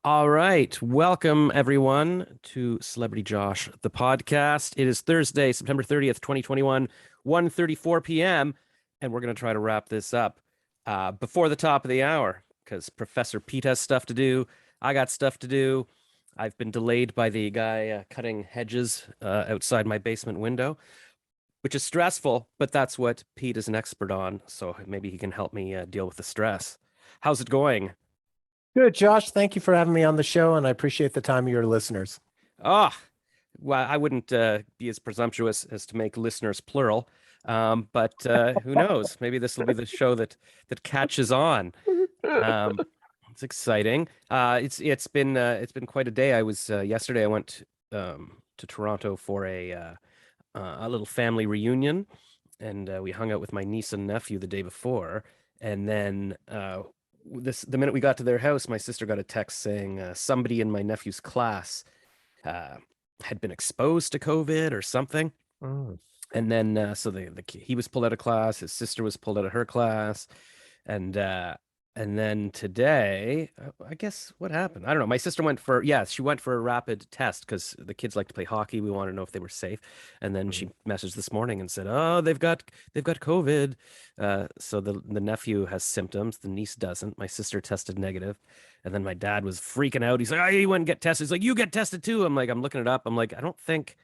All right. Welcome, everyone, to Celebrity Josh, the podcast. It is Thursday, September 30th, 2021, 1:34 p.m., and we're going to try to wrap this up before the top of the hour because Professor Pete has stuff to do. I got stuff to do. I've been delayed by the guy cutting hedges outside my basement window, which is stressful, but that's what Pete is an expert on. So maybe he can help me deal with the stress. How's it going? Good, Josh. Thank you for having me on the show, and I appreciate the time of your listeners. Ah, well, I wouldn't be as presumptuous as to make listeners plural, but who knows? Maybe this will be the show that catches on. Um, it's exciting. It's been quite a day. I was yesterday. I went to Toronto for a little family reunion, and we hung out with my niece and nephew the day before, and then. The minute we got to their house, my sister got a text saying somebody in my nephew's class uh, had been exposed to COVID or something. Mm. And then he was pulled out of class, his sister was pulled out of her class, and then today, I guess what happened? I don't know. My sister went for she went for a rapid test because the kids like to play hockey. We want to know if they were safe, and then she messaged this morning and said, "Oh, they've got COVID." So the nephew has symptoms, the niece doesn't. My sister tested negative, and then my dad was freaking out. He's like, "Oh, you wouldn't get tested." He's like, "You get tested too." I'm like, I'm looking it up. I'm like, I don't think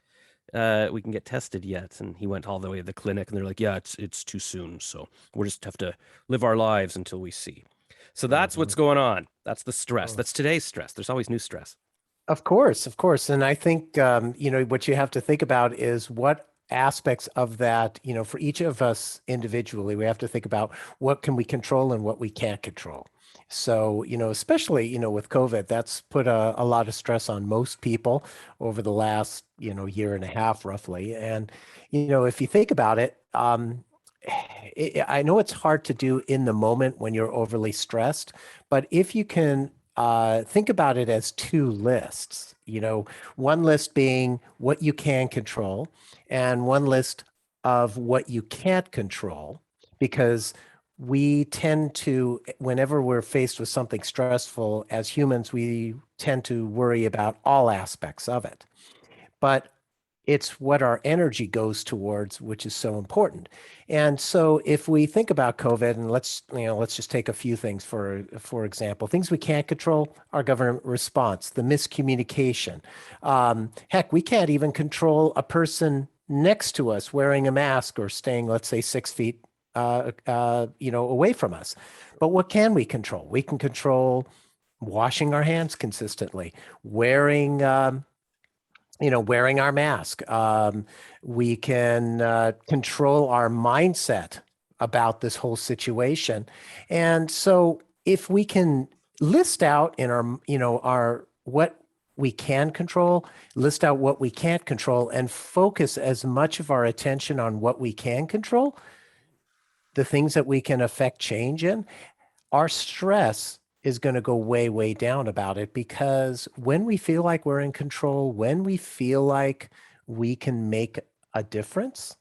we can get tested yet. And he went all the way to the clinic, and they're like, yeah, it's too soon. So we'll just have to live our lives until we see. So that's Mhm. what's going on. That's the stress. Mm. That's today's stress. There's always new stress. Of course, of course. And I think, what you have to think about is what aspects of that, for each of us individually, we have to think about what can we control and what we can't control. So, especially, with COVID, that's put a lot of stress on most people over the last, year and a half roughly. And, if you think about it, I know it's hard to do in the moment when you're overly stressed, but if you can think about it as two lists, one list being what you can control and one list of what you can't control, because we tend to, whenever we're faced with something stressful as humans, we tend to worry about all aspects of it. But it's what our energy goes towards, which is so important. And so if we think about COVID, and let's just take a few things for example, things we can't control: our government response, the miscommunication. Heck, we can't even control a person next to us wearing a mask or staying, let's say, 6 feet away from us. But what can we control? We can control washing our hands consistently, wearing our mask. We can control our mindset about this whole situation. And so if we can list out in our what we can control, list out what we can't control, and focus as much of our attention on what we can control, the things that we can affect change in, our stress is going to go way, way down about it, because when we feel like we're in control, when we feel like we can make a difference,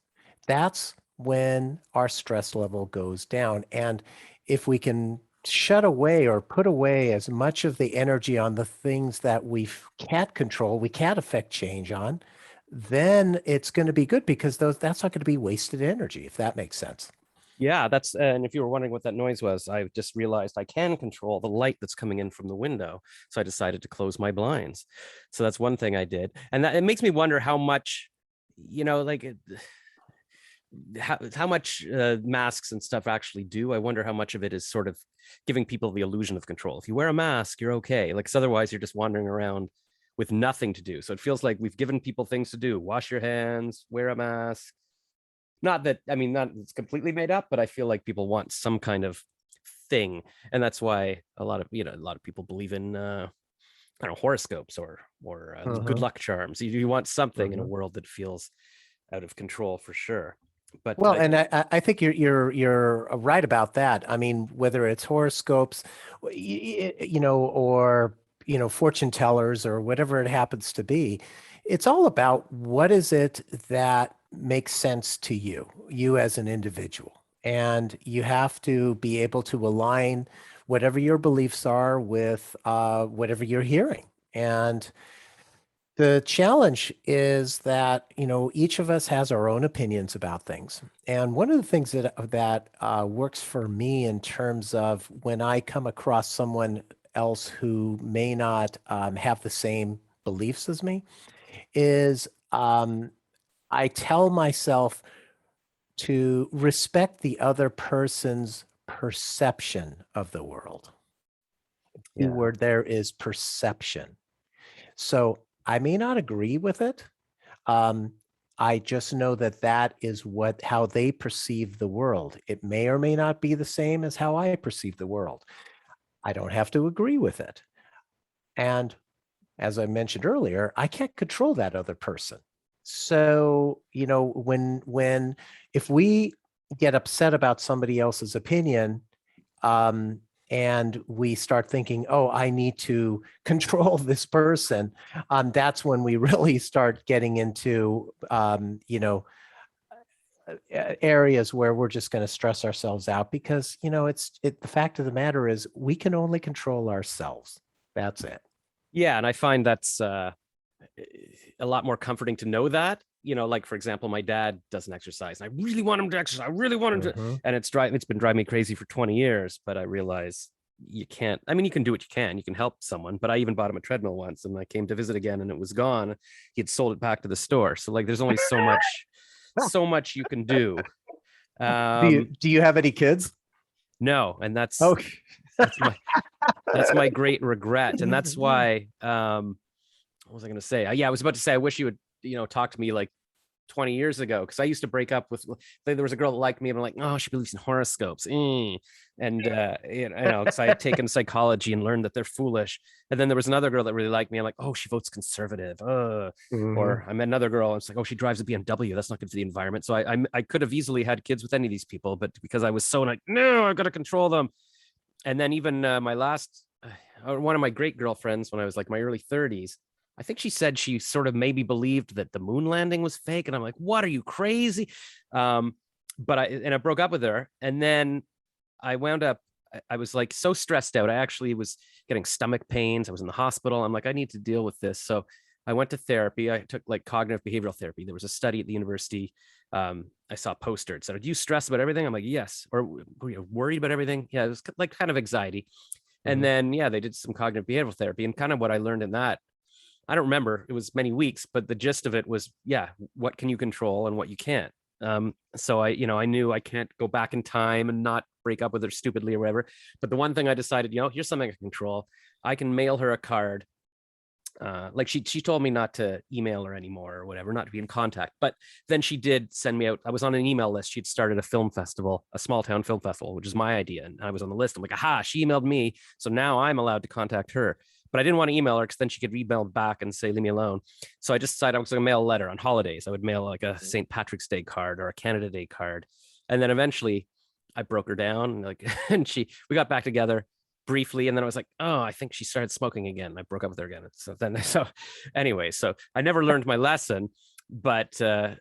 that's when our stress level goes down. And if we can shut away or put away as much of the energy on the things that we can't control, we can't affect change on, then it's going to be good, because that's not going to be wasted energy, if that makes sense. Yeah, and if you were wondering what that noise was, I just realized I can control the light that's coming in from the window. So I decided to close my blinds. So that's one thing I did. And that it makes me wonder how much, like how much masks and stuff actually do. I wonder how much of it is sort of giving people the illusion of control. If you wear a mask, you're okay. Like, 'cause otherwise, you're just wandering around with nothing to do. So it feels like we've given people things to do: wash your hands, wear a mask. Not that, I mean, not it's completely made up, but I feel like people want some kind of thing, and that's why a lot of people believe in I don't know, horoscopes or good Mhm, luck charms. You want something in a mhm. world that feels out of control for sure. But Well, and I think you're right about that. I mean, whether it's horoscopes, or fortune tellers or whatever it happens to be, it's all about what is it that makes sense to you as an individual, and you have to be able to align whatever your beliefs are with whatever you're hearing. And the challenge is that, each of us has our own opinions about things. And one of the things that works for me in terms of when I come across someone else who may not have the same beliefs as me is I tell myself to respect the other person's perception of the world. The Yeah. word there is perception. So I may not agree with it. Um, I just know that that is how they perceive the world. It may or may not be the same as how I perceive the world. I don't have to agree with it. And as I mentioned earlier, I can't control that other person. So, when if we get upset about somebody else's opinion, um, and we start thinking, oh, I need to control this person, that's when we really start getting into, areas where we're just going to stress ourselves out because, the fact of the matter is we can only control ourselves. That's it. Yeah, and I find that's a lot more comforting to know that. Like for example, my dad doesn't exercise, and I really want him to exercise. I really want him to, Mhm. and it's been driving me crazy for 20 years. But I realize you can't. I mean, you can do what you can. You can help someone. But I even bought him a treadmill once, and I came to visit again, and it was gone. He had sold it back to the store. So like, there's only so much you can do. Do you Um, do you have any kids? no, and Okay. that's my that's my great regret, and that's why what was I going to say? Yeah, I was about to say I wish you would talk to me like 20 years ago, because I used to break up with, there was a girl that liked me and I'm like, oh, she believes in horoscopes. And because I had taken psychology and learned that they're foolish. And then there was another girl that really liked me. I'm like, oh, she votes conservative. Mhm. Or I met another girl and it's like, oh, she drives a BMW, that's not good for the environment. So I could have easily had kids with any of these people, but because I was so like, no, I've got to control them. And then even my last one of my great girlfriends when I was like my early 30s, I think she said she sort of maybe believed that the moon landing was fake, and I'm like, what, are you crazy? um but I broke up with her, and then I wound up, I was like so stressed out. I actually was getting stomach pains. I was in the hospital. I'm like, I need to deal with this. So I went to therapy. I took like cognitive behavioral therapy. There was a study at the university. I saw a poster. It said, do you stress about everything? I'm like, yes. Or were you worried about everything? Yeah, it was like kind of anxiety. And Mhm. then, yeah, they did some cognitive behavioral therapy. And kind of what I learned in that, I don't remember, it was many weeks, but the gist of it was, yeah, what can you control and what you can't. So I knew I can't go back in time and not break up with her stupidly or whatever. But the one thing I decided, here's something I can control. I can mail her a card. Like she told me not to email her anymore or whatever, not to be in contact. But then she did send me out. I was on an email list. She'd started a film festival, a small town film festival, which is my idea. And I was on the list. I'm like, aha, she emailed me. So now I'm allowed to contact her. But I didn't want to email her because then she could email back and say, leave me alone. So I just decided I was going to mail a letter on holidays. I would mail like a St. Patrick's Day card or a Canada Day card. And then eventually I broke her down, like, and we got back together briefly, and then I was like, oh, I think she started smoking again. I broke up with her again. So anyway, so I never learned my lesson, but the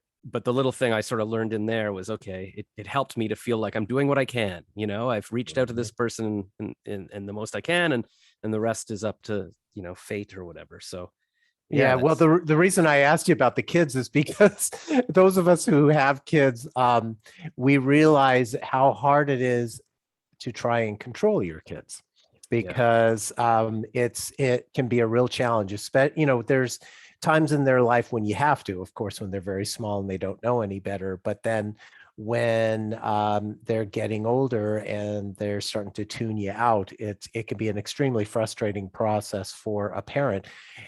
little thing I sort of learned in there was, okay, it helped me to feel like I'm doing what I can. I've reached out to Mhm. this person and the most I can, and the rest is up to fate or whatever. So yeah, Yeah, well, that's the reason I asked you about the kids is because those of us who have kids, we realize how hard it is to try and control your kids yeah, because it can be a real challenge. There's times in their life when you have to, of course, when they're very small and they don't know any better. But then when they're getting older and they're starting to tune you out, it can be an extremely frustrating process for a parent.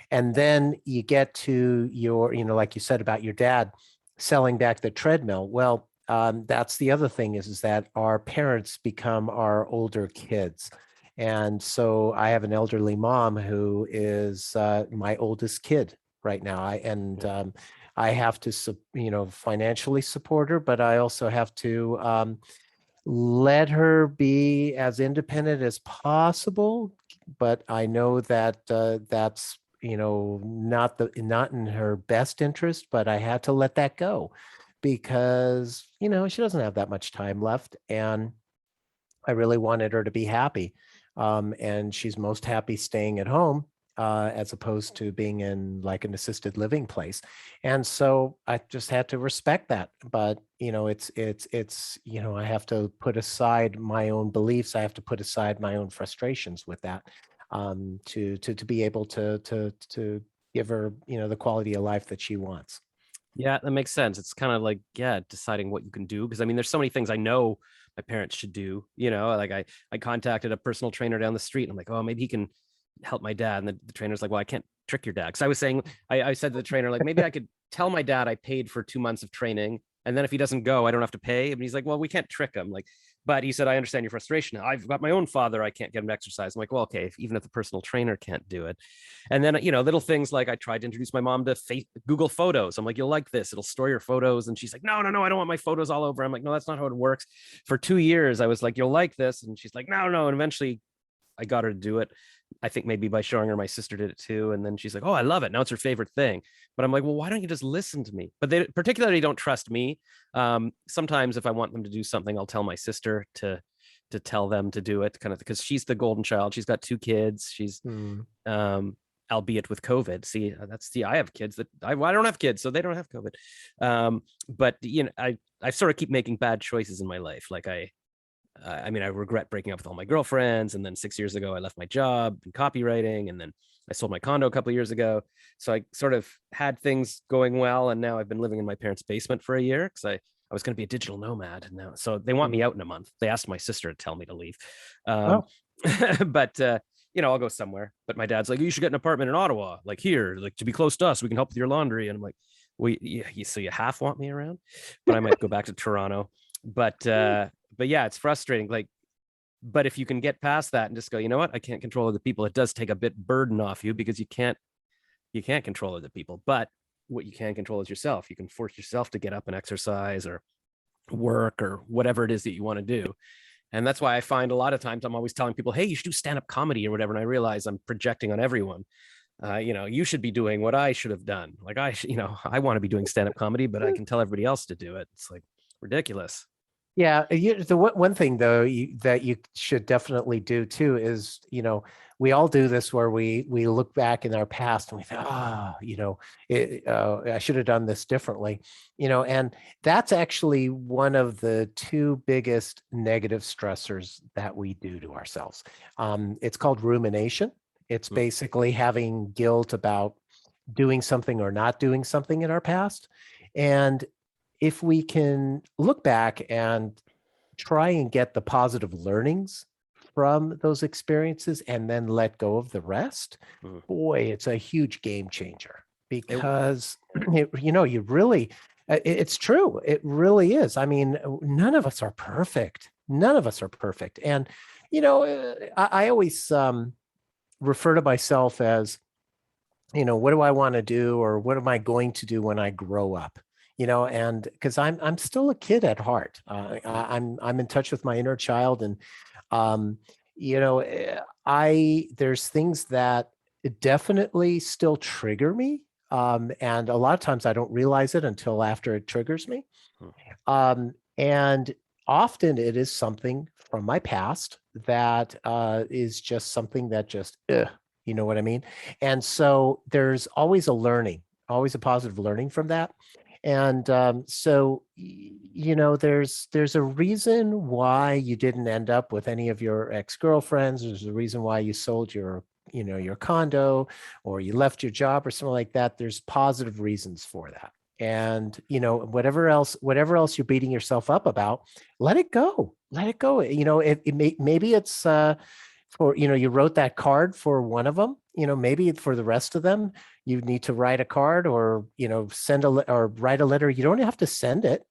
And then you get to like you said about your dad selling back the treadmill. Well, that's the other thing is that our parents become our older kids. And so I have an elderly mom who is my oldest kid right now. I have to, financially support her, but I also have to let her be as independent as possible. But I know that that's not in her best interest. But I had to let that go because she doesn't have that much time left, and I really wanted her to be happy. and she's most happy staying at home as opposed to being in like an assisted living place. And so I just had to respect that. But I have to put aside my own beliefs. I have to put aside my own frustrations with that, to be able to give her the quality of life that she wants. Yeah, that makes sense. It's kind of like, yeah, deciding what you can do. Because I mean, there's so many things I know my parents should do. Like I contacted a personal trainer down the street. And I'm like, oh, maybe he can help my dad. And the trainer's like, well, I can't trick your dad. Because I was saying, I said to the trainer, like, maybe I could tell my dad I paid for 2 months of training. And then if he doesn't go, I don't have to pay. And he's like, well, we can't trick him. Like, but he said, I understand your frustration. I've got my own father. I can't get him to exercise. I'm like, well, okay, even if the personal trainer can't do it. And then, little things like I tried to introduce my mom to Google Photos. I'm like, you'll like this. It'll store your photos. And she's like, no, no, no, I don't want my photos all over. I'm like, no, that's not how it works. For 2 years, I was like, you'll like this. And she's like, no, no. And eventually I got her to do it. I think maybe by showing her my sister did it too. And then she's like, oh, I love it. Now it's her favorite thing. But I'm like, well, why don't you just listen to me? But they particularly don't trust me. Sometimes if I want them to do something, I'll tell my sister to tell them to do it, kind of, because she's the golden child. She's got 2 kids. She's albeit with COVID. See, I have kids that I don't have kids, so they don't have COVID. But I sort of keep making bad choices in my life. Like I mean, I regret breaking up with all my girlfriends, and then 6 years ago I left my job in copywriting, and then I sold my condo a couple of years ago. So I sort of had things going well, and now I've been living in my parents' basement for a year because I was going to be a digital nomad, and now so they want me out in a month. They asked my sister to tell me to leave, Oh, but I'll go somewhere. But my dad's like, you should get an apartment in Ottawa, like here, like to be close to us. We can help with your laundry. And I'm like, well, yeah, so you half want me around, but I might go back to Toronto. But yeah, it's frustrating. Like, but if you can get past that and just go, you know what, I can't control other people. It does take a bit burden off you because you can't control other people. But what you can control is yourself. You can force yourself to get up and exercise or work or whatever it is that you want to do. And that's why I find a lot of times I'm always telling people, hey, you should do stand-up comedy or whatever. And I realize I'm projecting on everyone. You should be doing what I should have done. Like I want to be doing stand-up comedy, but I can tell everybody else to do it. It's like ridiculous. yeah. The one thing though that you should definitely do too is, we all do this where we look back in our past and we think, I should have done this differently, and that's actually one of the two biggest negative stressors that we do to ourselves. It's called rumination. It's Mm. basically having guilt about doing something or not doing something in our past. And if we can look back and try and get the positive learnings from those experiences and then let go of the rest, Mm. boy, it's a huge game changer It, because you really, it's true. It really is. I mean, none of us are perfect. None of us are perfect. And, I always refer to myself as, what do I want to do or what am I going to do when I grow up? And because I'm still a kid at heart. I'm in touch with my inner child, and I there's things that definitely still trigger me, and a lot of times I don't realize it until after it triggers me. mm, And often it is something from my past that is just something that just, you know what I mean? And so there's always a learning, always a positive learning from that. And there's a reason why you didn't end up with any of your ex-girlfriends. There's a reason why you sold your condo or you left your job or something like that. There's positive reasons for that. And whatever else you're beating yourself up about, let it go. Let it go. Maybe it's for you wrote that card for one of them. Maybe for the rest of them, you need to write a card or send or write a letter. You don't have to send it.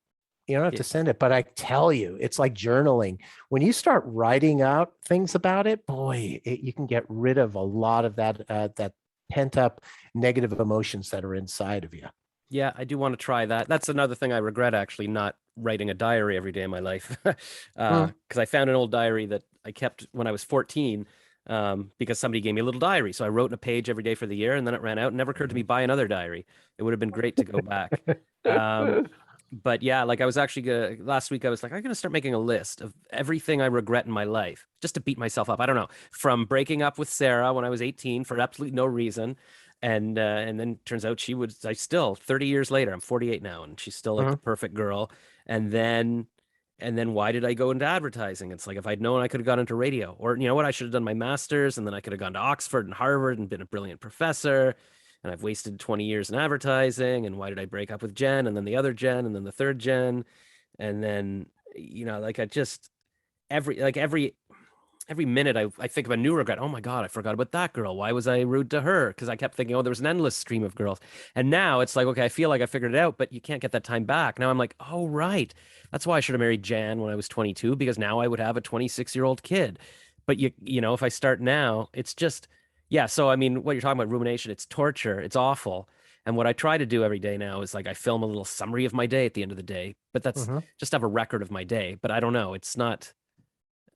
You don't have yeah, to send it, but I tell you, it's like journaling. When you start writing out things about it, boy, you can get rid of a lot of that pent up negative emotions that are inside of you. yeah, I do want to try that. That's another thing I regret, actually, not writing a diary every day of my life. Mm. Because I found an old diary that I kept when I was 14, because somebody gave me a little diary. So I wrote in a page every day for the year, and then it ran out. It never occurred to me buy another diary. It would have been great to go back. Um, But yeah, like I was actually last week, I was like, I'm gonna start making a list of everything I regret in my life just to beat myself up. I don't know, from breaking up with Sarah when I was 18 for absolutely no reason. And then turns out I still 30 years later, I'm 48 now, and she's still like the Mhm. perfect girl. And then and then why did I go into advertising? It's like if I'd known I could have gone into radio, or you know what, I should have done my master's and then I could have gone to Oxford and Harvard and been a brilliant professor. And I've wasted 20 years in advertising. And why did I break up with Jen and then the other Jen and then the third Jen? And then, like I just every minute I think of a new regret. Oh my God, I forgot about that girl. Why was I rude to her? Because I kept thinking, oh, there was an endless stream of girls. And now it's like, okay, I feel like I figured it out, but you can't get that time back. Now I'm like, oh, right. That's why I should have married Jan when I was 22, because now I would have a 26-year-old kid. But if I start now, it's just, yeah. So, I mean, what you're talking about, rumination, it's torture. It's awful. And what I try to do every day now is like I film a little summary of my day at the end of the day, but that's Mhm. just have a record of my day. But I don't know.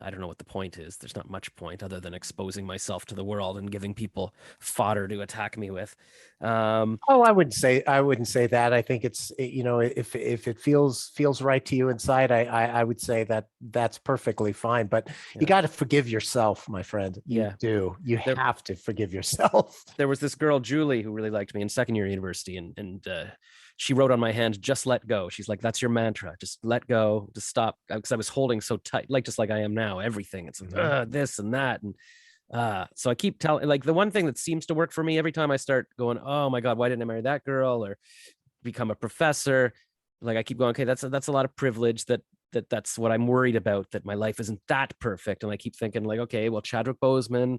I don't know what the point is. There's not much point other than exposing myself to the world and giving people fodder to attack me with. Um, Oh, I wouldn't say that. I think if it feels right to you inside, I would say that that's perfectly fine. But you yeah, got to forgive yourself, my friend. You yeah. do. You There, have to forgive yourself. there was this girl Julie who really liked me in second year university, and she wrote on my hand, "Just let go." She's like, "That's your mantra. Just let go. Just stop." Because I was holding so tight, like just like I am now. Everything. It's like Mhm. this and that, and so I keep telling. Like the one thing that seems to work for me every time I start going, "Oh my God, why didn't I marry that girl?" or become a professor, like I keep going, okay, that's a lot of privilege, that's what I'm worried about, that my life isn't that perfect. And I keep thinking like, okay, well, Chadwick Boseman,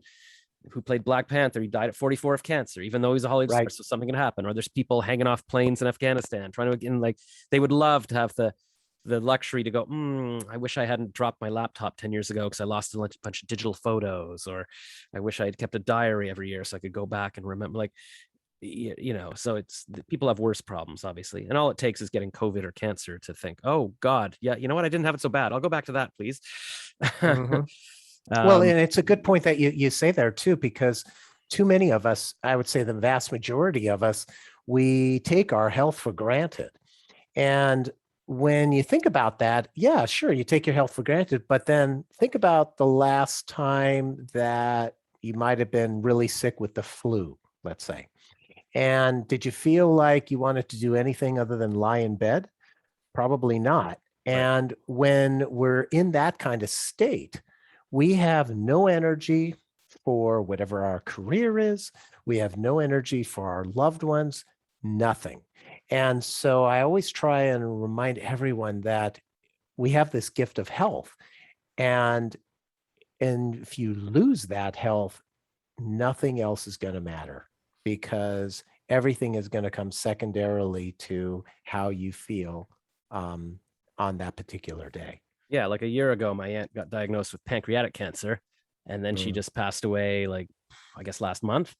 who played Black Panther, he died at 44 of cancer, even though he's a Hollywood star, Right. so something can happen. Or there's people hanging off planes in Afghanistan trying to, again, like they would love to have the luxury to go, I wish I hadn't dropped my laptop 10 years ago because I lost a bunch of digital photos, or I wish I had kept a diary every year so I could go back and remember. Like, so it's people have worse problems, obviously, and all it takes is getting COVID or cancer to think, oh God, yeah, you know what, I didn't have it so bad, I'll go back to that, please. Mhm. Well, um and it's a good point that you say there too, because too many of us, I would say the vast majority of us, we take our health for granted. And when you think about that, yeah, sure, you take your health for granted, but then think about the last time that you might have been really sick with the flu, let's say. And did you feel like you wanted to do anything other than lie in bed? Probably not. right. And when we're in that kind of state, we have no energy for whatever our career is. We have no energy for our loved ones, nothing. And so I always try and remind everyone that we have this gift of health. And if you lose that health, nothing else is going to matter, because everything is going to come secondarily to how you feel um, on that particular day. Yeah, like a year ago my aunt got diagnosed with pancreatic cancer, and then she Mm, just passed away, like I guess last month.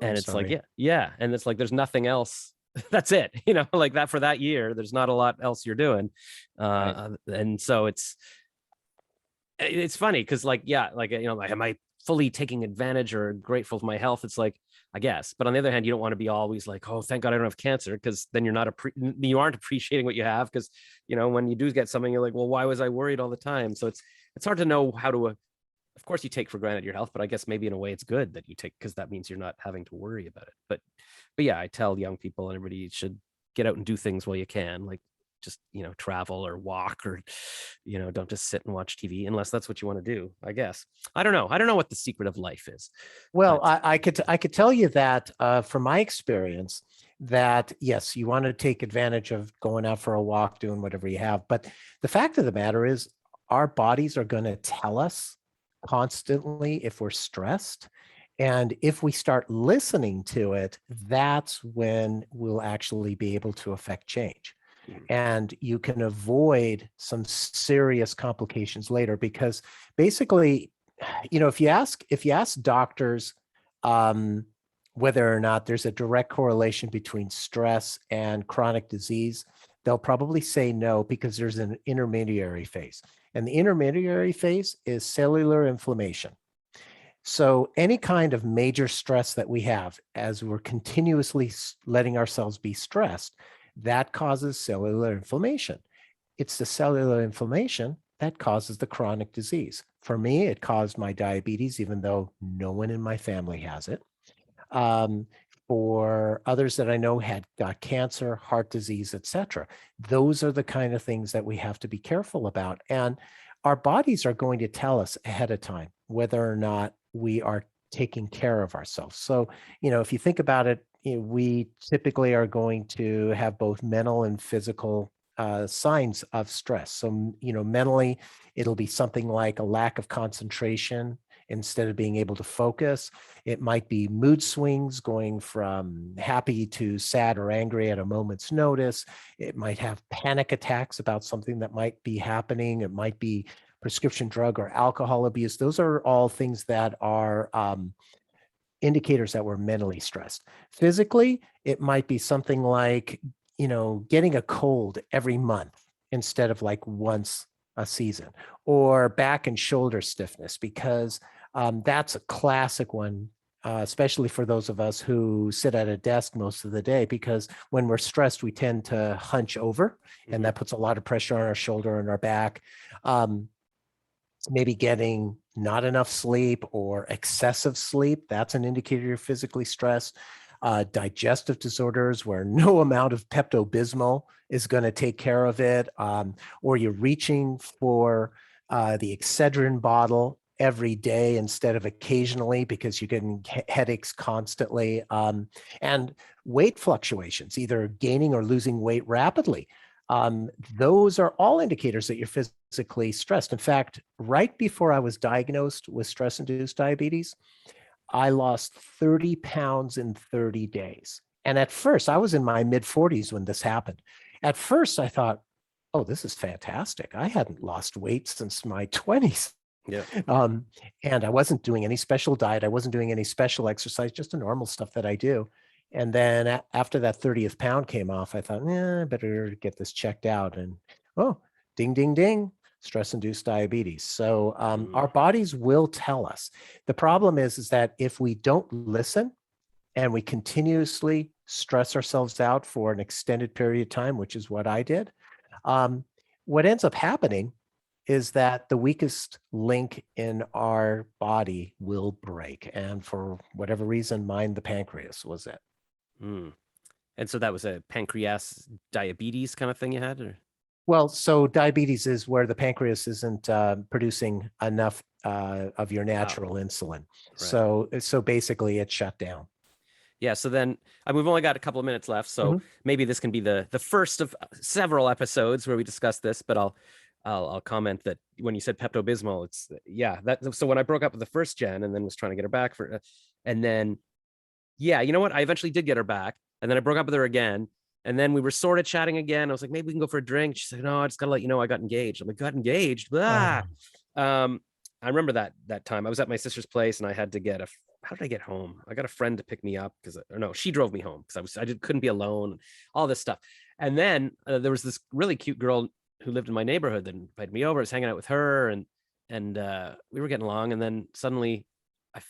I'm And it's like, sorry. yeah, and it's like there's nothing else. That's it, like that for that year, there's not a lot else you're doing. Right. And so it's funny because, like, yeah, like, like, am I fully taking advantage or grateful for my health? It's like, I guess, but on the other hand, you don't want to be always like, oh, thank God I don't have cancer, because then you aren't appreciating what you have, because when you do get something, you're like, well, why was I worried all the time? So it's hard to know how to, of course you take for granted your health, but I guess maybe in a way it's good that you take, because that means you're not having to worry about it. But yeah, I tell young people and everybody should get out and do things while you can, like just travel or walk, or don't just sit and watch TV unless that's what you want to do, I guess. I don't know what the secret of life is, Well, but I could tell you that from my experience, that yes, you want to take advantage of going out for a walk, doing whatever you have. But the fact of the matter is, our bodies are going to tell us constantly if we're stressed. And if we start listening to it, that's when we'll actually be able to affect change. And you can avoid some serious complications later, because basically, if you ask doctors um, whether or not there's a direct correlation between stress and chronic disease, they'll probably say no, because there's an intermediary phase. And the intermediary phase is cellular inflammation. So any kind of major stress that we have, as we're continuously letting ourselves be stressed, That causes cellular inflammation. It's the cellular inflammation that causes the chronic disease. For me, it caused my diabetes, even though no one in my family has it. Um, for others that I know had got cancer, heart disease, etc. Those are the kind of things that we have to be careful about. And our bodies are going to tell us ahead of time whether or not we are taking care of ourselves. So, if you think about it, we typically are going to have both mental and physical signs of stress. So, mentally, it'll be something like a lack of concentration instead of being able to focus. It might be mood swings going from happy to sad or angry at a moment's notice. It might have panic attacks about something that might be happening. It might be prescription drug or alcohol abuse. Those are all things that are indicators that we're mentally stressed. Physically, it might be something like, getting a cold every month instead of like once a season, or back and shoulder stiffness, because that's a classic one, especially for those of us who sit at a desk most of the day, because when we're stressed, we tend to hunch over, and that puts a lot of pressure on our shoulder and our back. Maybe getting not enough sleep or excessive sleep, that's an indicator you're physically stressed. Digestive disorders where no amount of Pepto-Bismol is going to take care of it, or you're reaching for the Excedrin bottle every day instead of occasionally because you're getting headaches constantly, and weight fluctuations, either gaining or losing weight rapidly. Those are all indicators that you're physically stressed. In fact, right before I was diagnosed with stress-induced diabetes, I lost 30 pounds in 30 days. And at first, I was in my mid 40s when this happened. At first, I thought, oh, this is fantastic. I hadn't lost weight since my 20s. Yeah. And I wasn't doing any special diet. I wasn't doing any special exercise, just the normal stuff that I do. And then after that 30th pound came off, I thought, I better get this checked out. And oh, ding, ding, ding, stress-induced diabetes. So our bodies will tell us. The problem is that if we don't listen and we continuously stress ourselves out for an extended period of time, which is what I did, what ends up happening is that the weakest link in our body will break. And for whatever reason, mine, the pancreas, was it. Mm. And so that was a pancreas diabetes kind of thing you had, or? Well, so diabetes is where the pancreas isn't producing enough of your natural insulin. Right. So basically, it's shut down. Yeah. So then we've only got a couple of minutes left, so maybe this can be the first of several episodes where we discuss this. But I'll comment that when you said Pepto Bismol, it's that. So when I broke up with the first gen and then was trying to get her back and then you know what? I eventually did get her back, and then I broke up with her again. And then we were sort of chatting again. I was like, maybe we can go for a drink. She's like, no, I just gotta let you know I got engaged. I'm like, got engaged? Blah. I remember that time. I was at my sister's place and I had to get how did I get home? I got a friend to pick me up no, she drove me home because couldn't be alone, all this stuff. And then there was this really cute girl who lived in my neighborhood that invited me over. I was hanging out with her and we were getting along. And then suddenly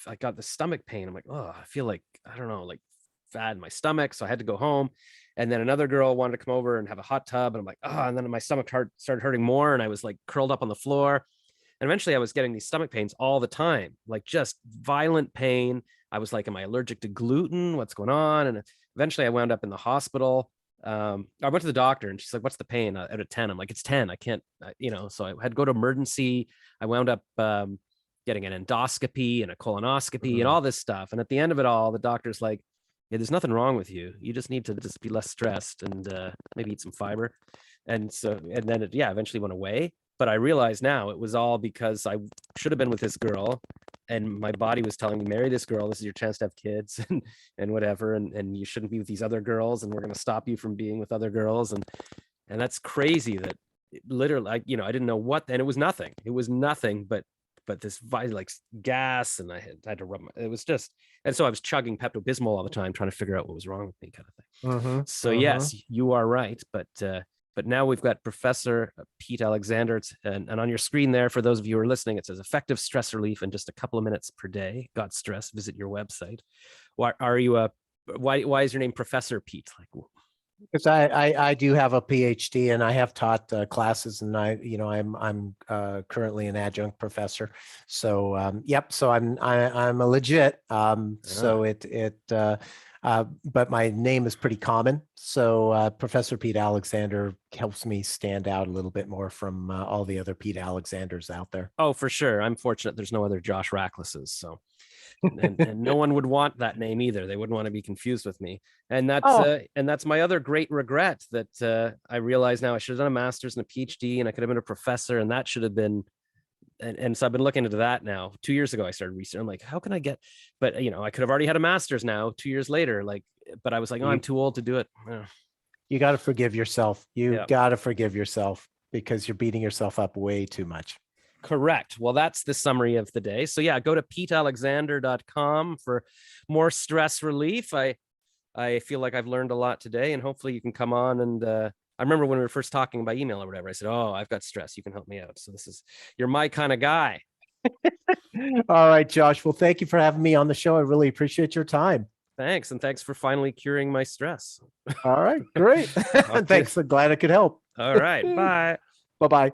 I got the stomach pain. I'm like, oh, I feel like, I don't know, like fat in my stomach. So I had to go home. And then another girl wanted to come over and have a hot tub. And I'm like, oh, and then my stomach started hurting more. And I was like curled up on the floor. And eventually I was getting these stomach pains all the time, like just violent pain. I was like, am I allergic to gluten? What's going on? And eventually I wound up in the hospital. I went to the doctor and she's like, what's the pain out of 10? I'm like, it's 10. I can't, so I had to go to emergency. I wound up getting an endoscopy and a colonoscopy and all this stuff. And at the end of it all, the doctor's like, yeah, there's nothing wrong with you. You just need to just be less stressed and maybe eat some fiber. And then it eventually went away. But I realize now it was all because I should have been with this girl and my body was telling me, marry this girl. This is your chance to have kids and whatever. And you shouldn't be with these other girls. And we're going to stop you from being with other girls. And that's crazy that literally, I didn't know what, and it was nothing. It was nothing, but this like gas, and I had to rub it was just, and so I was chugging Pepto-Bismol all the time, trying to figure out what was wrong with me, kind of thing. So yes, you are right, but now we've got Professor Pete Alexander, and on your screen there, for those of you who are listening, it says effective stress relief in just a couple of minutes per day. Got stress? Visit your website. Why are you why is your name Professor Pete? Like, Because I do have a PhD and I have taught classes, and I'm currently an adjunct professor. So yep. So I'm a legit. Ah. But my name is pretty common. So Professor Pete Alexander helps me stand out a little bit more from all the other Pete Alexanders out there. Oh, for sure. I'm fortunate there's no other Josh Racklesses. So and no one would want that name either. They wouldn't want to be confused with me. Oh, And that's my other great regret that I realize now I should have done a master's and a PhD, and I could have been a professor, and that should have been. And so I've been looking into that now. 2 years ago, I started research. I'm like, how can I get? But I could have already had a master's now. 2 years later, like, but I was like, oh, I'm you too old to do it. you got to forgive yourself. You Yeah. got to forgive yourself because you're beating yourself up way too much. Correct. Well, that's the summary of the day. So yeah, go to petealexander.com for more stress relief. I feel like I've learned a lot today, and hopefully you can come on and I remember when we were first talking by email or whatever, I said, "Oh, I've got stress. You can help me out." So you're my kind of guy. All right, Josh. Well, thank you for having me on the show. I really appreciate your time. Thanks, and thanks for finally curing my stress. All right, great. Okay. Thanks. I'm glad I could help. All right. Bye. Bye bye.